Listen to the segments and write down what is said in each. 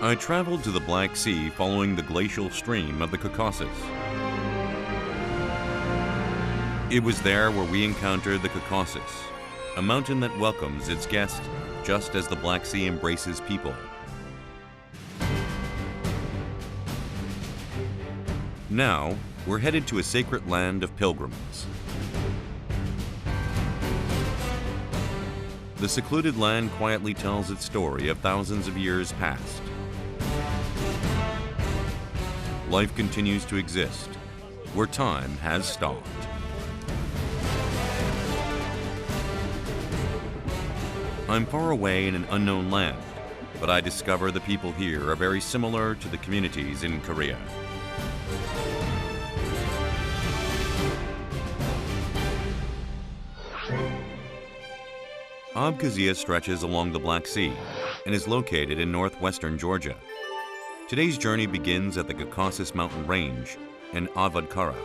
I traveled to the Black Sea following the glacial stream of the Caucasus. It was there where we encountered the Caucasus, a mountain that welcomes its guests just as the Black Sea embraces people. Now, we're headed to a sacred land of pilgrims. The secluded land quietly tells its story of thousands of years past. Life continues to exist where time has stopped. I'm far away in an unknown land, but I discover the people here are very similar to the communities in Korea. Abkhazia stretches along the Black Sea and is located in northwestern Georgia. Today's journey begins at the Caucasus mountain range in Avadkara.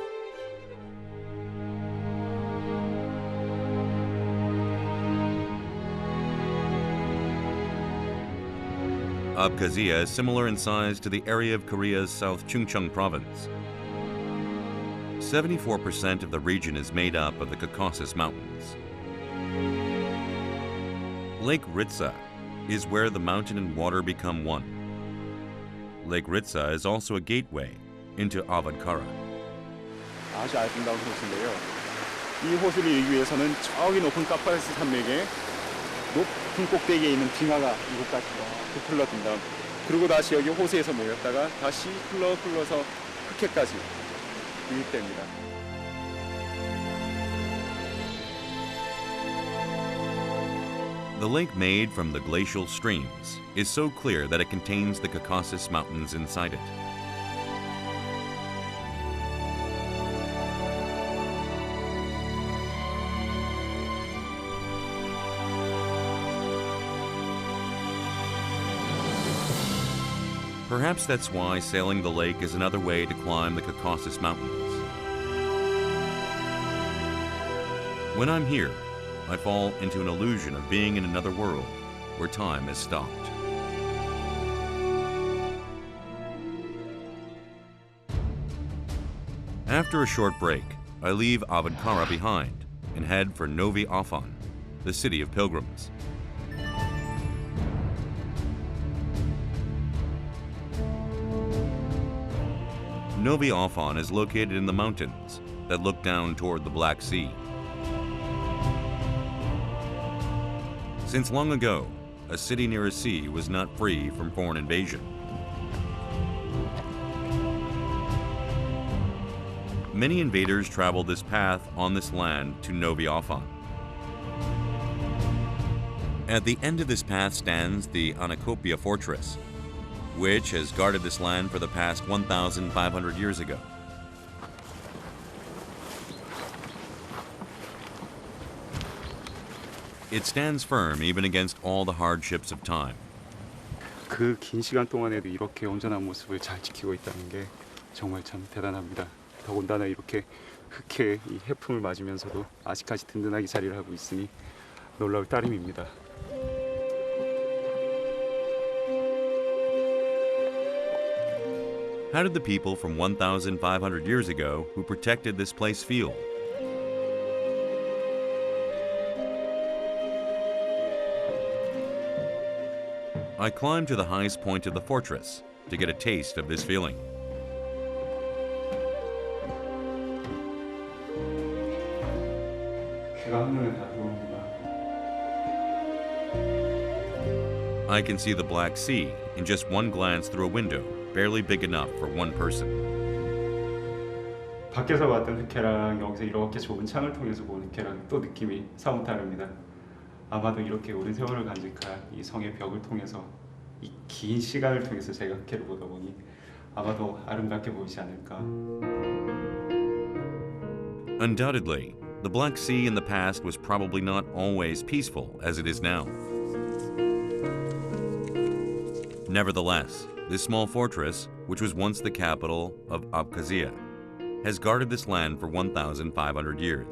Abkhazia is similar in size to the area of Korea's South Chungcheong province. 74% of the region is made up of the Caucasus Mountains. Lake Ritsa is where the mountain and water become one. Lake Ritsa is also a gateway into Avadkara. 아주 아름다운 호수인데요. 이 호수를 이기 위해서는 저기 높은 카파도키아 산맥의 높은 꼭대기에 있는 빙하가 이곳까지 흘러든다. 그리고 다시 여기 호수에서 모였다가 다시 흘러서 흑해까지 유입됩니다. The lake made from the glacial streams is so clear that it contains the Caucasus Mountains inside it. Perhaps that's why sailing the lake is another way to climb the Caucasus Mountains. When I'm here, I fall into an illusion of being in another world where time has stopped. After a short break, I leave Avadkara behind and head for Novi Afon, the city of pilgrims. Novi Afon is located in the mountains that look down toward the Black Sea. Since long ago, a city near a sea was not free from foreign invasion. Many invaders traveled this path on this land to Novi Afon. At the end of this path stands the Anacopia fortress, which has guarded this land for the past 1,500 years ago. It stands firm even against all the hardships of time. 그 긴 시간 동안에도 이렇게 온전한 모습을 잘 지키고 있다는 게 정말 참 대단합니다. 더군다나 이렇게 흑해 이 해풍을 맞으면서도 아직까지 든든하게 자리를 하고 있으니 놀라울 따름입니다. How did the people from 1,500 years ago who protected this place feel? I climbed to the highest point of the fortress to get a taste of this feeling. I can see the Black Sea in just one glance through a window, barely big enough for one person. 밖에서 봤던 흑해랑 여기서 이렇게 좁은 창을 통해서 보는 흑해랑 또 느낌이 사뭇 다릅니다. 아마도 이렇게 오랜 세월을 간직한 이 성의 벽을 통해서 이 긴 시간을 통해서 제가 흑해를 보다 보니 아마도 아름답게 보이지 않을까. Undoubtedly, the Black Sea in the past was probably not always peaceful as it is now. Nevertheless, this small fortress, which was once the capital of Abkhazia, has guarded this land for 1,500 years.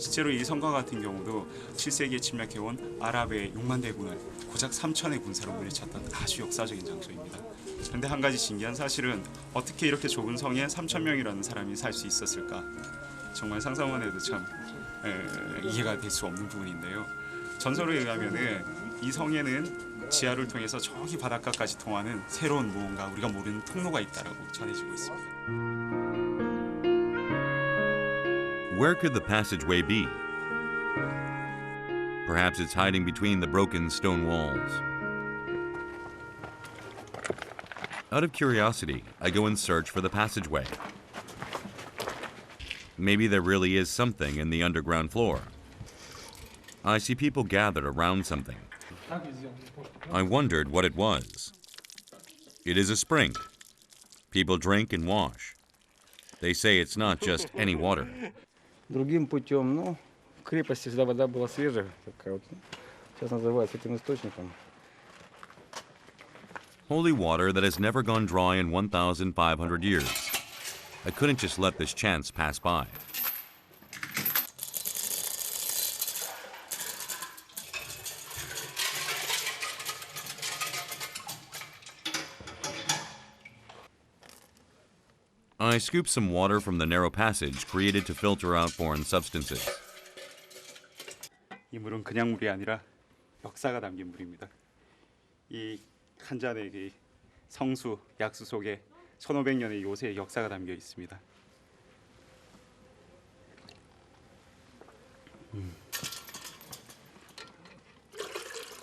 실제로 이 성과 같은 경우도 7세기에 침략해온 아랍의 6만 대군을 고작 3천의 군사로 물리쳤던 아주 역사적인 장소입니다. 그런데 한 가지 신기한 사실은 어떻게 이렇게 좁은 성에 3천 명이라는 사람이 살 수 있었을까? 정말 상상만 해도 참 이해가 될 수 없는 부분인데요. 전설에 의하면은 이 성에는 지하를 통해서 저기 바닷가까지 통하는 새로운 무언가 우리가 모르는 통로가 있다라고 전해지고 있습니다. Where could the passageway be? Perhaps it's hiding between the broken stone walls. Out of curiosity, I go in search for the passageway. Maybe there really is something in the underground floor. I see people gathered around something. I wondered what it was. It is a spring. People drink and wash. They say it's not just any water. Другим путем, ну, в крепости всегда вода была свежая, такая вот, сейчас называется этим источником. Holy water that has never gone dry in 1,500 years. I couldn't just let this chance pass by. I scoop some water from the narrow passage created to filter out foreign substances. 이 물은 그냥 물이 아니라 역사가 담긴 물입니다. 이 한 잔의 이 성수, 약수 속에 1500년의 요새의 역사가 담겨 있습니다.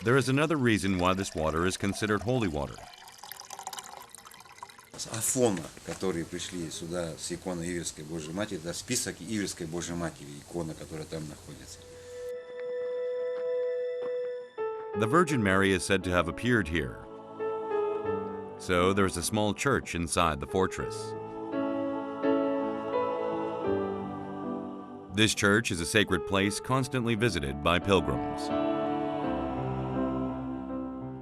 There is another reason why this water is considered holy water. Афона, которые пришли сюда с иконой Иверской Божьей Матери, это список Иверской Божьей Матери, икона, которая там находится. The Virgin Mary is said to have appeared here. So there is a small church inside the fortress. This church is a sacred place constantly visited by pilgrims.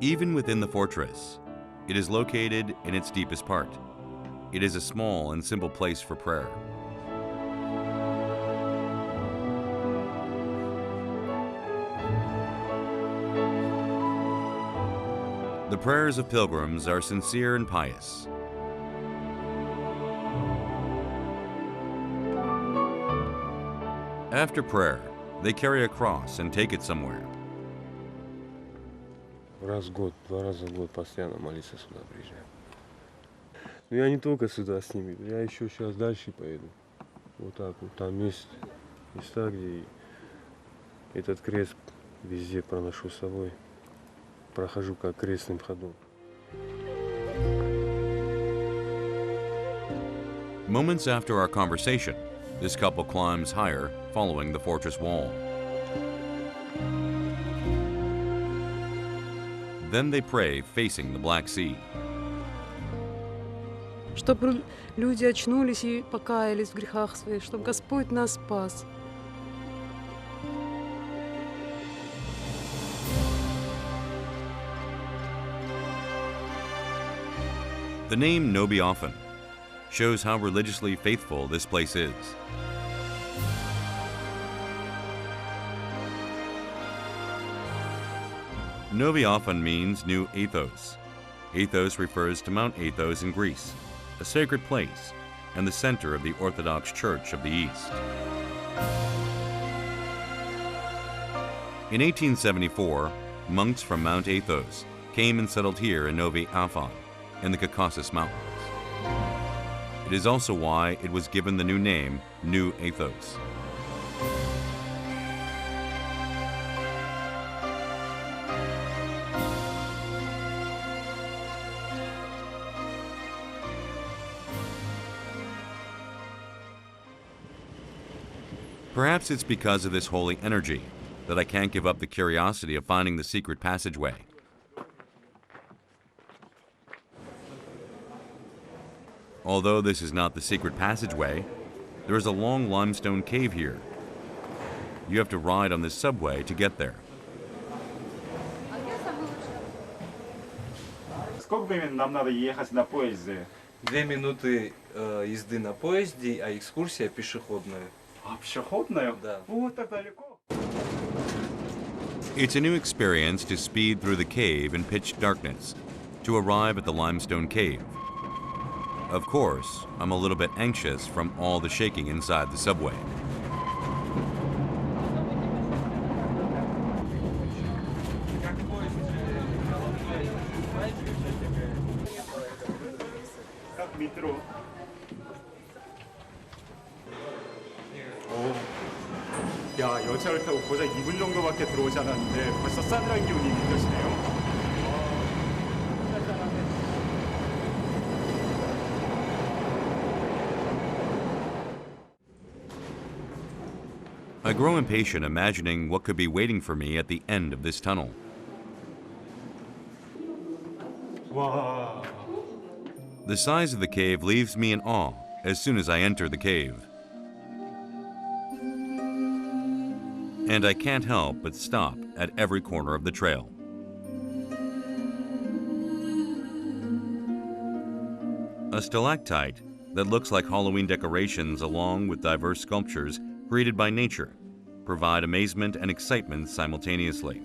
Even within the fortress, it is located in its deepest part. It is a small and simple place for prayer. The prayers of pilgrims are sincere and pious. After prayer, they carry a cross and take it somewhere. Раз в год, 2 раза в год постоянно молиться сюда приезжаем. Но я не только сюда с ними, я еще сейчас дальше поеду. Вот так вот, там есть места, где этот крест везде проношу с собой. Прохожу как крестным ходом. Moments after our conversation, this couple climbs higher, following the fortress wall. Then they pray facing the Black Sea. Чтобы люди очнулись и покаялись в грехах своих, чтобы Господь нас спас. The name Nobi Often shows how religiously faithful this place is. Novi Often means New Athos. Athos refers to Mount Athos in Greece, a sacred place and the center of the Orthodox Church of the East. In 1874, monks from Mount Athos came and settled here in Novi Afon, in the Caucasus Mountains. It is also why it was given the new name, New Athos. Perhaps it's because of this holy energy that I can't give up the curiosity of finding the secret passageway. Although this is not the secret passageway, there is a long limestone cave here. You have to ride on this subway to get there. Сколько времени нам надо ехать на поезде? 2 минуты езды на поезде, а экскурсия пешеходная вообще холодно. Да. О, так далеко. It's a new experience to speed through the cave in pitch darkness to arrive at the limestone cave. Of course, I'm a little bit anxious from all the shaking inside the subway. 딱 밑으로. 야, 열차를 타고 고작 2분 정도밖에 들어오지 않았는데 벌써 싸늘한 기운이 느껴지네요. I grow impatient imagining what could be waiting for me at the end of this tunnel. 와, The size of the cave leaves me in awe as soon as I enter the cave. And I can't help but stop at every corner of the trail. A stalactite that looks like Halloween decorations along with diverse sculptures created by nature provide amazement and excitement simultaneously.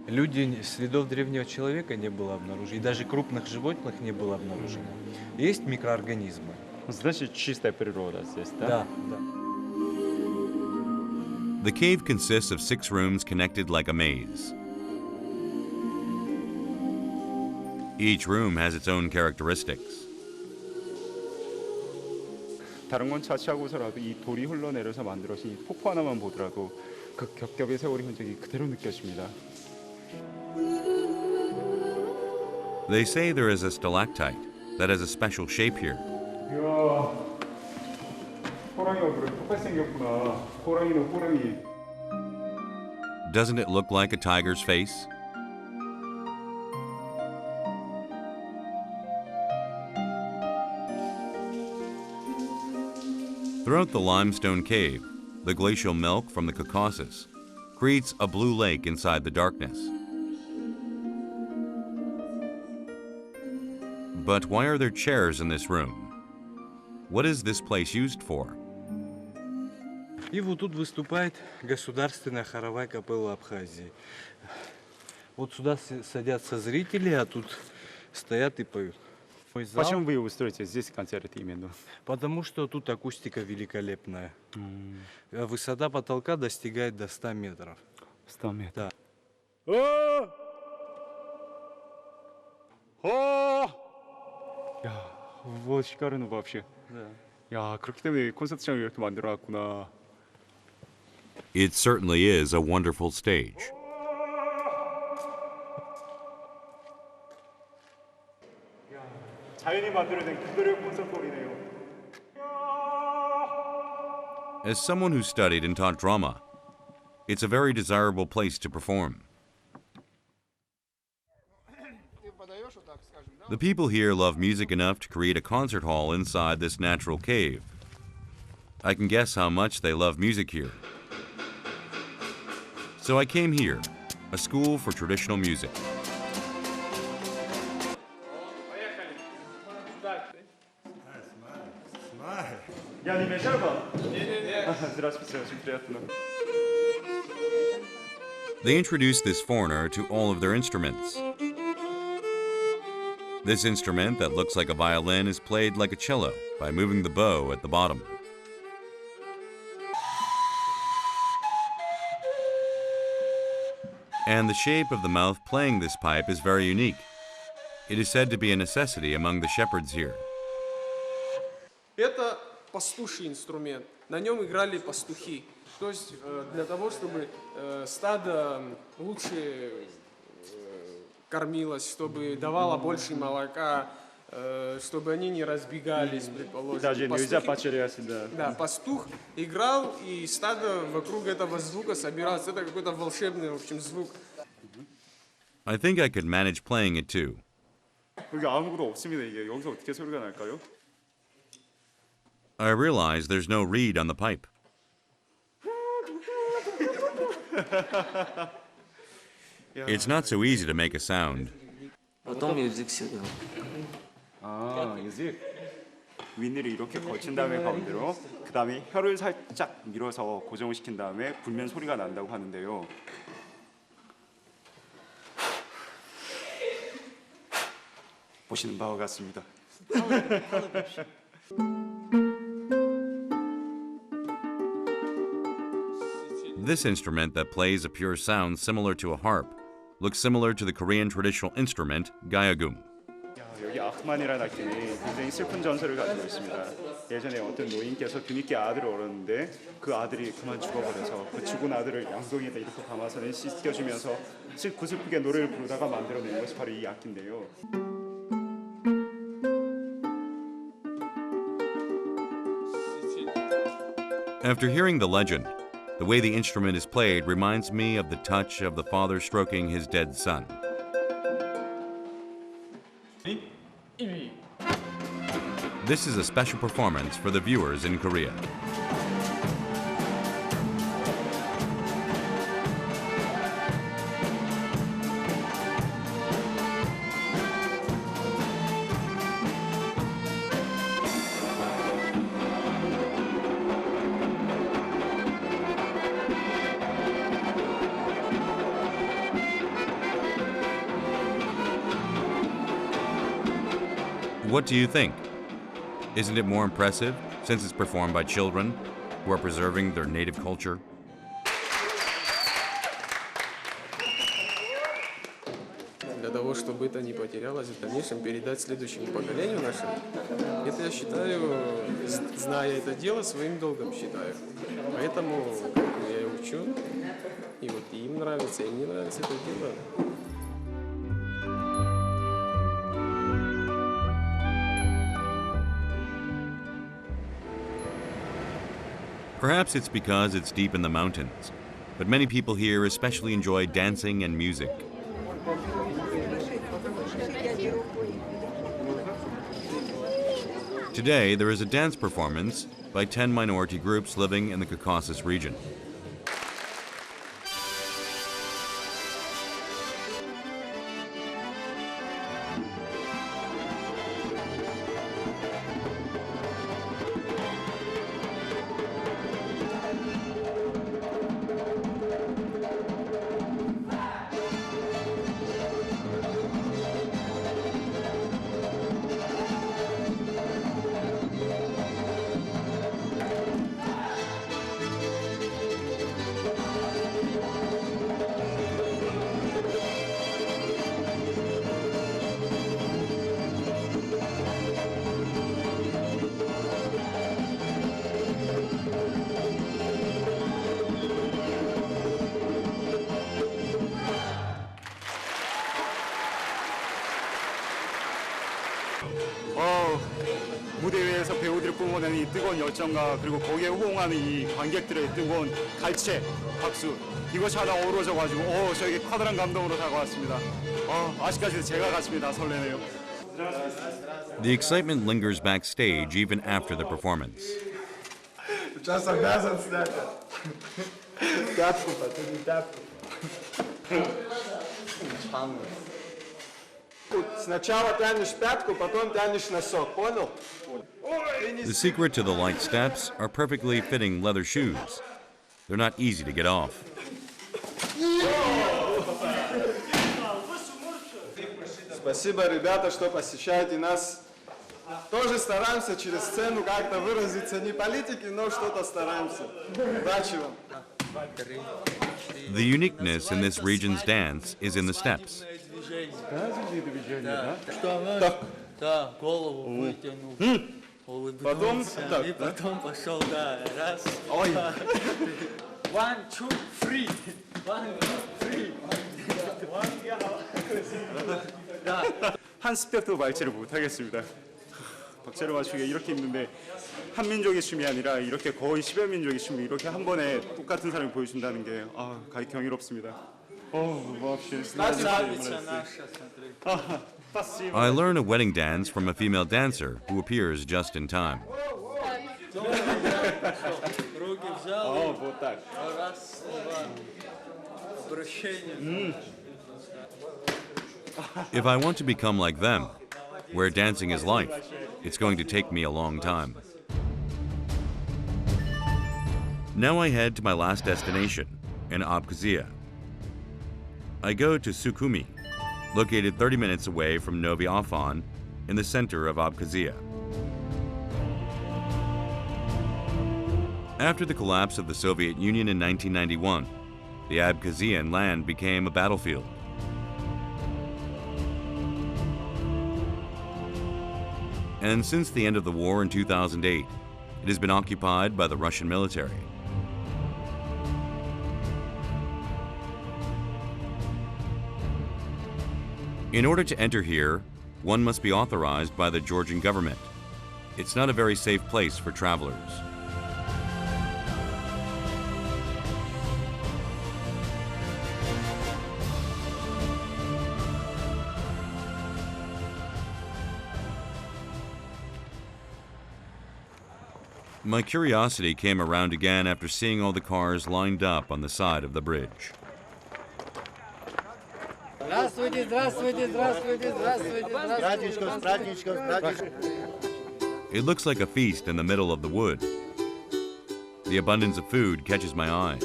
Люди, следов древнего человека не было обнаружено, и даже крупных животных не было обнаружено. Есть микроорганизмы. значит, чистая природа здесь, да? Да, да. The cave consists of 6 rooms connected like a maze. Each room has its own characteristics. 다른 건 차치하고서라도 이 돌이 흘러내려서 만들어진 이 폭포 하나만 보더라도 그 겹겹의 세월의 흔적이 그대로 느껴집니다. They say there is a stalactite that has a special shape here. 이야, 호랑이가 그렇게 똑같이 생겼구나. 호랑이는 호랑이. Doesn't it look like a tiger's face? Throughout the limestone cave, the glacial milk from the Caucasus creates a blue lake inside the darkness. But why are there chairs in this room? What is this place used for? И вот тут выступает государственная хоровая капелла Абхазии. Вот сюда садятся зрители, а тут стоят и поют. Мой зал, Почему вы устроите здесь концерты именно? потому что тут акустика великолепная. Высота потолка достигает до 100 метров. 100 метров. Да. 야, вот шикарно вообще. Да. 야, 그렇기 때문에 콘서트장을 이렇게 만들어놨구나. It certainly is a wonderful stage. 자연이 만들어낸 그대로의 콘서트 홀이네요. As someone who studied and taught drama, it's a very desirable place to perform. The people here love music enough to create a concert hall inside this natural cave. I can guess how much they love music here. So I came here, a school for traditional music. Я не мешаю вам? Здравствуйте, очень приятно. They introduced this foreigner to all of their instruments. This instrument that looks like a violin is played like a cello by moving the bow at the bottom. And the shape of the mouth playing this pipe is very unique. It is said to be a necessity among the shepherds here. Это пастуший инструмент. На нем играли пастухи. То есть для того, чтобы стадо лучше кормилось, чтобы давало больше молока, чтобы они не разбегались, предположим. Даже нельзя потерять, да. Да, пастух играл, и стадо вокруг этого звука собиралось. Это какой-то волшебный, в общем, звук. I think I could manage playing it too. 여기 아무것도 없습니다. 이게 여기서 어떻게 소리가 날까요? I realize there's no reed on the pipe. It's not so easy to make a sound. Потом язык сидел. 윗니를 이렇게 거친 다음에 가운데로 그 다음에 혀를 살짝 밀어서 고정을 시킨 다음에 불면 소리가 난다고 하는데요. 보시는 바와 같습니다. This instrument that plays a pure sound similar to a harp looks similar to the Korean traditional instrument gayagum. 여기 아흐만이라는 악기는 굉장히 슬픈 전설을 가지고 있습니다. 예전에 어떤 노인께서 뒤늦게 아들을 얻었는데 그 아들이 그만 죽어버려서 그 죽은 아들을 양동이에다 이렇게 담아서는 씻겨주면서 구슬프게 노래를 부르다가 만들어낸 것이 바로 이 악기인데요. After hearing the legend, the way the instrument is played reminds me of the touch of the father stroking his dead son. This is a special performance for the viewers in Korea. What do you think? Isn't it more impressive since it's performed by children who are preserving their native culture? Для того, чтобы это не потерялось, в дальнейшем передать следующему поколению нашему, это я считаю, зная это дело, своим долгом считаю. Поэтому я и учу, и вот им нравится, и мне нравится это дело. Perhaps it's because it's deep in the mountains, but many people here especially enjoy dancing and music. Today, there is a dance performance by 10 minority groups living in the Caucasus region. 무대 위에서 배우들이 뿜어내는 이 뜨거운 열정과 그리고 거기에 호응하는 이 관객들의 뜨거운 갈채, 박수 이것이 하나 어우러져가지고 저에게 커다란 감동으로 다가왔습니다. 아직까지도 제가 가슴이 다 설레네요. The excitement lingers backstage even after the performance. Сейчас обязан снять. Пятку, потом не пятку. Сначала тянешь пятку, потом тянешь носок, понял? The secret to the light steps are perfectly fitting leather shoes. They're not easy to get off. Спасибо, ребята, что посещаете нас. Тоже стараемся через сцену как-то выразиться. Не политики, но что-то стараемся. Удачи вам. The uniqueness in this region's dance is in the steps. Да, голову вытянул, улыбнулся, и потом пошел, да, раз, два. 1, 2, 3. 1, 2, 3. 한 스텝도 말체를 못하겠습니다. 박자를 맞추기가 이렇게 힘든데 한 민족의 춤이 아니라 이렇게 거의 10여 민족의 춤을 이렇게 한 번에 똑같은 사람이 보여준다는 게 가히 경이롭습니다. вообще. I learn a wedding dance from a female dancer who appears just in time. Руки взял, вот так. раз, два, обращение. If I want to become like them, Where dancing is life, it's going to take me a long time. Now I head to my last destination, in Abkhazia. I go to Sukhumi, located 30 minutes away from Novi Afon, in the center of Abkhazia. After the collapse of the Soviet Union in 1991, the Abkhazian land became a battlefield. And since the end of the war in 2008, it has been occupied by the Russian military. In order to enter here, one must be authorized by the Georgian government. It's not a very safe place for travelers. My curiosity came around again after seeing all the cars lined up on the side of the bridge. It looks like a feast in the middle of the wood. The abundance of food catches my eyes.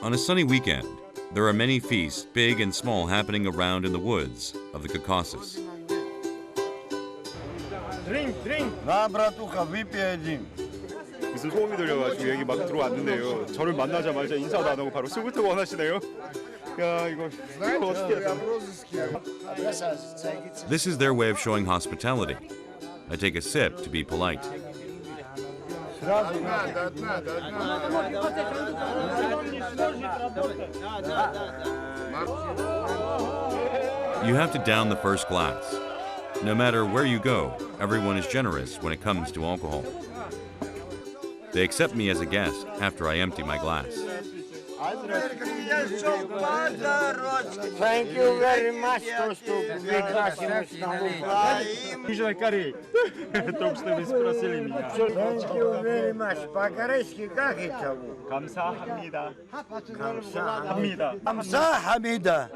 On a sunny weekend, there are many feasts, big and small, happening around in the woods of the Caucasus. 나 브ратуха, выпей один. 무슨 소음이 들려가지고 여기 막 들어왔는데요. 저를 만나자마자 인사도 안 하고 바로 술부터 원하시네요. 야, 이거 어떻게 해야 This is their way of showing hospitality. I take a sip to be polite. You have to down the first glass. No matter where you go, everyone is generous when it comes to alcohol. They accept me as a guest after I empty my glass. Thank you very much, Thank you very much. По-корейски как это? 감사합니다. 감사합니다. 감사합니다.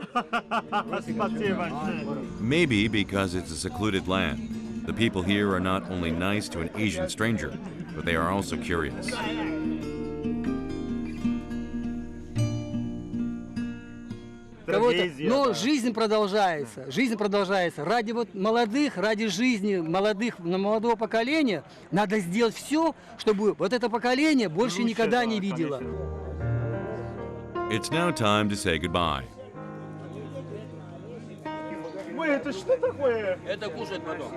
Maybe because it's a secluded land, the people here are not only nice to an Asian stranger, but they are also curious. Но жизнь продолжается, Ради вот молодых, ради жизни молодого поколения надо сделать все, чтобы вот это поколение больше никогда не видело. It's now time to say goodbye. Это что такое? Это кушать потом.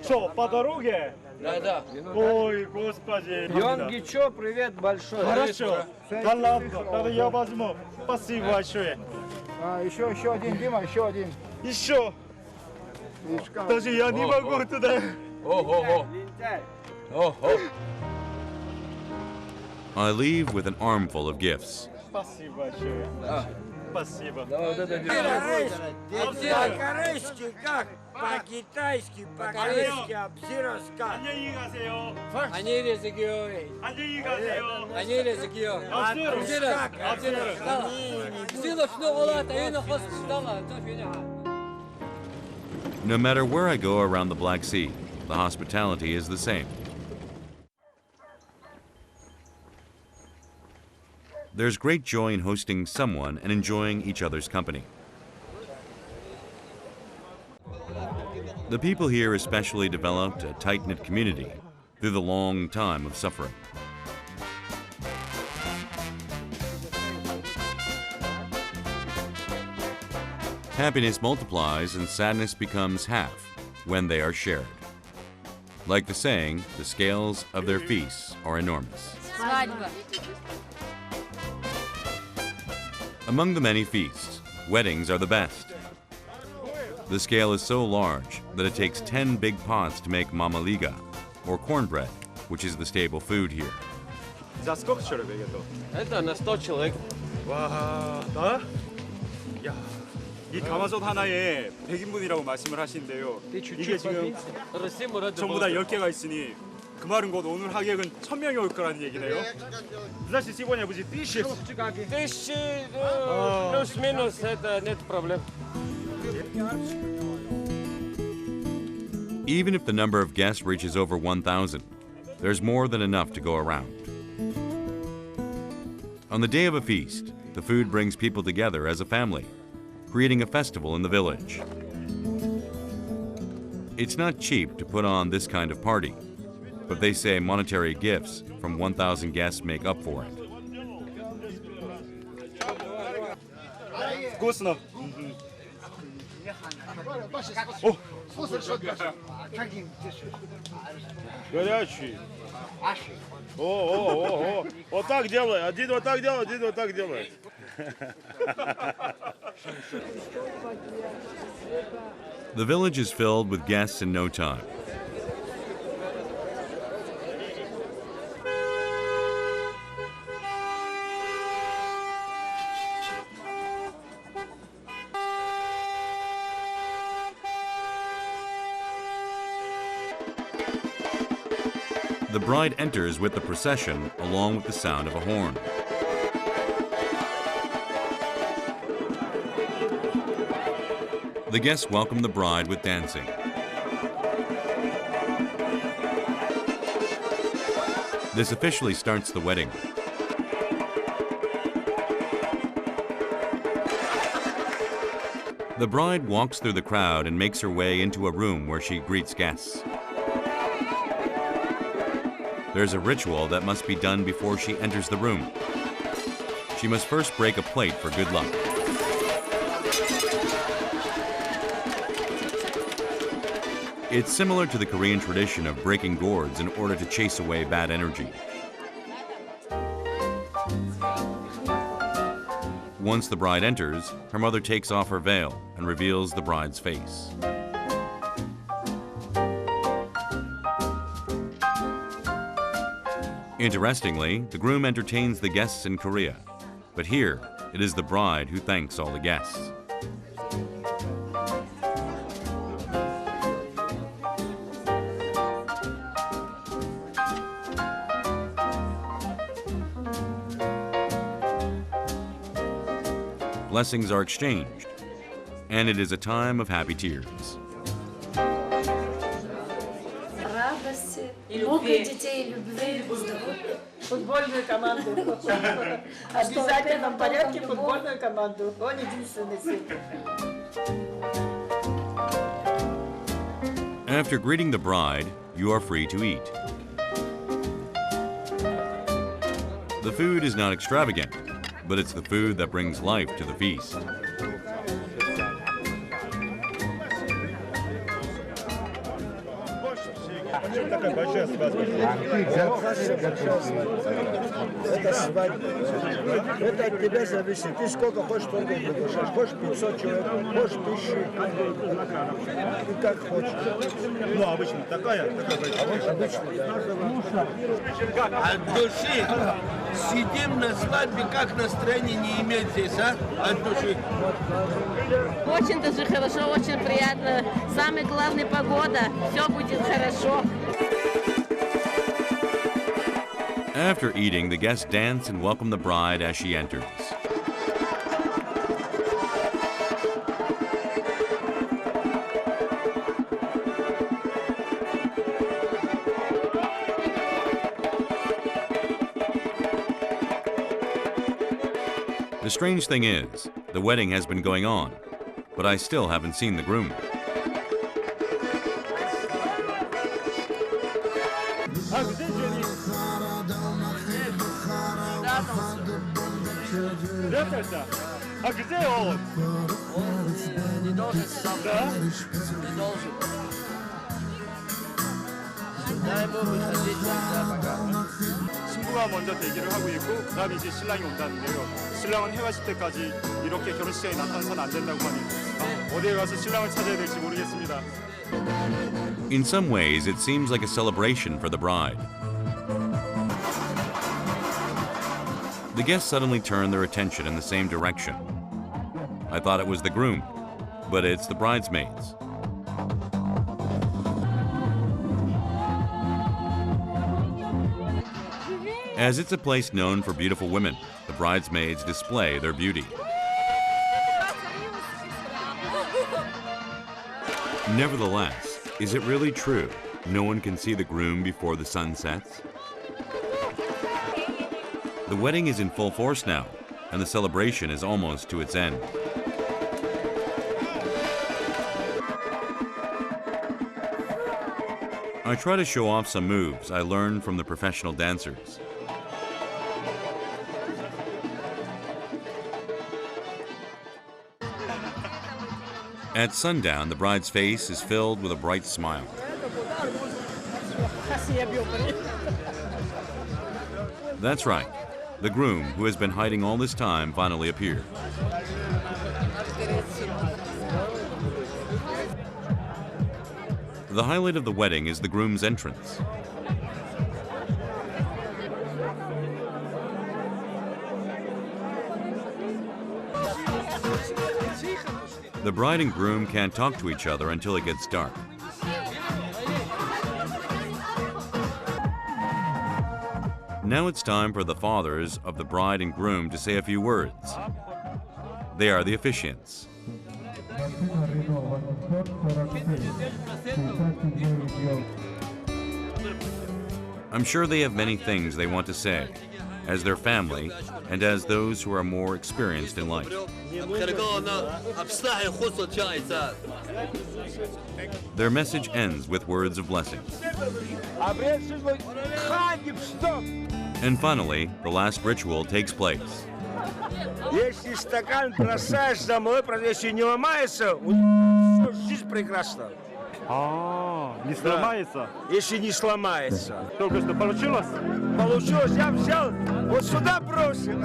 Что, по дороге? Да. Ой, господи. Йонгичо, привет большой. Хорошо. Да ладно, тогда я возьму. Спасибо большое. Еще один, Дима, еще один. Еще. Даже я не могу туда. Ого. I leave with an armful of gifts. Спасибо большое. Спасибо. По-корейски как? По-китайски, по-корейски, обзироска. 안녕히 가세요. 안녕히 계세요. 안녕히 가세요. 안녕히 계세요. No matter where I go around the Black Sea, the hospitality is the same. There's great joy in hosting someone and enjoying each other's company. The people here especially developed a tight-knit community through the long time of suffering. Happiness multiplies and sadness becomes half when they are shared. Like the saying, the scales of their feasts are enormous. Among the many feasts, weddings are the best. The scale is so large that it takes 10 big pots to make mamaliga, or cornbread, which is the staple food here. За сколько человек это? Это на 100 человек. 와, 나? 야, 이 가마솥 하나에 100인분이라고 말씀을 하시는데요. 이게 지금 전부 다 10개가 있으니 그 말은 곧 오늘 하객은 1000명이 올 거라는 얘기네요. Значит, сегодня будет 1000. 1000, плюс-минус, это нет проблем. Even if the number of guests reaches over 1,000, there's more than enough to go around. On the day of a feast, the food brings people together as a family, creating a festival in the village. It's not cheap to put on this kind of party, but they say monetary gifts from 1,000 guests make up for it. Вкусно. Горячий. О. Вот так делай. Один вот так делает, один вот так делает. The village is filled with guests in no time. The bride enters with the procession along with the sound of a horn. The guests welcome the bride with dancing. This officially starts the wedding. The bride walks through the crowd and makes her way into a room where she greets guests. There's a ritual that must be done before she enters the room. She must first break a plate for good luck. It's similar to the Korean tradition of breaking gourds in order to chase away bad energy. Once the bride enters, her mother takes off her veil and reveals the bride's face. Interestingly, the groom entertains the guests in Korea, but here it is the bride who thanks all the guests. Blessings are exchanged, and it is a time of happy tears. Радости, много детей, любви, здоровья. Футбольную команду. В обязательном порядке футбольную команду. Он единственный сын. After greeting the bride, you are free to eat. The food is not extravagant, but it's the food that brings life to the feast. Это свадьба. Это от тебя зависит. Ты сколько хочешь приглашаешь. Хочешь 500 человек, хочешь 1000. И как хочешь. Ну, обычно такая Обычно, От души сидим на свадьбе, как настроение не иметь здесь, а? От души. Очень даже хорошо, очень приятно. Самое главное — погода. Все будет хорошо. After eating, the guests dance and welcome the bride as she enters. The strange thing is, the wedding has been going on, but I still haven't seen the groom. А где он? Он не должен сам. Да? Не должен. Дай ему выходить нельзя пока. 신부가 먼저 대기를 하고 있고 그다음에 이제 신랑이 온다는데요. 신랑은 해가 질 때까지 이렇게 결혼식장에 나타나서는 안 된다고 하니 어디에 가서 신랑을 찾아야 될지 모르겠습니다. In some ways, it seems like a celebration for the bride. The guests suddenly turn their attention in the same direction. I thought it was the groom, but it's the bridesmaids. As it's a place known for beautiful women, the bridesmaids display their beauty. Nevertheless, is it really true no one can see the groom before the sun sets? The wedding is in full force now, and the celebration is almost to its end. I try to show off some moves I learned from the professional dancers. At sundown, the bride's face is filled with a bright smile. That's right. The groom, who has been hiding all this time, finally appeared. The highlight of the wedding is the groom's entrance. The bride and groom can't talk to each other until it gets dark. Now it's time for the fathers of the bride and groom to say a few words. They are the officiants. I'm sure they have many things they want to say, as their family and as those who are more experienced in life. Their message ends with words of blessing. And finally, the last ritual takes place. Если стакан бросаешь за мной, если не ломается, жизнь прекрасна. не сломается? Если не сломается. Только что получилось? Получилось, я взял, вот сюда бросил.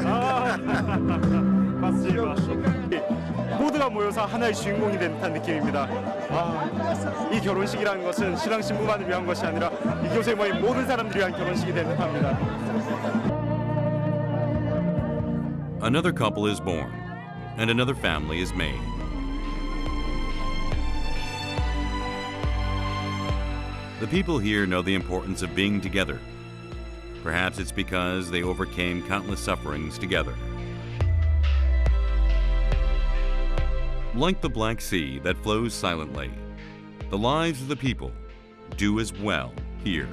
спасибо. 모두가 모여서 하나의 주인공이 된 듯한 느낌입니다. 이 결혼식이라는 것은 신랑 신부만을 위한 것이 아니라 이곳에 모인 모든 사람들을 위한 결혼식이 된 듯합니다. Another couple is born, and another family is made. The people here know the importance of being together. Perhaps it's because they overcame countless sufferings together. Like the Black Sea that flows silently, the lives of the people do as well here.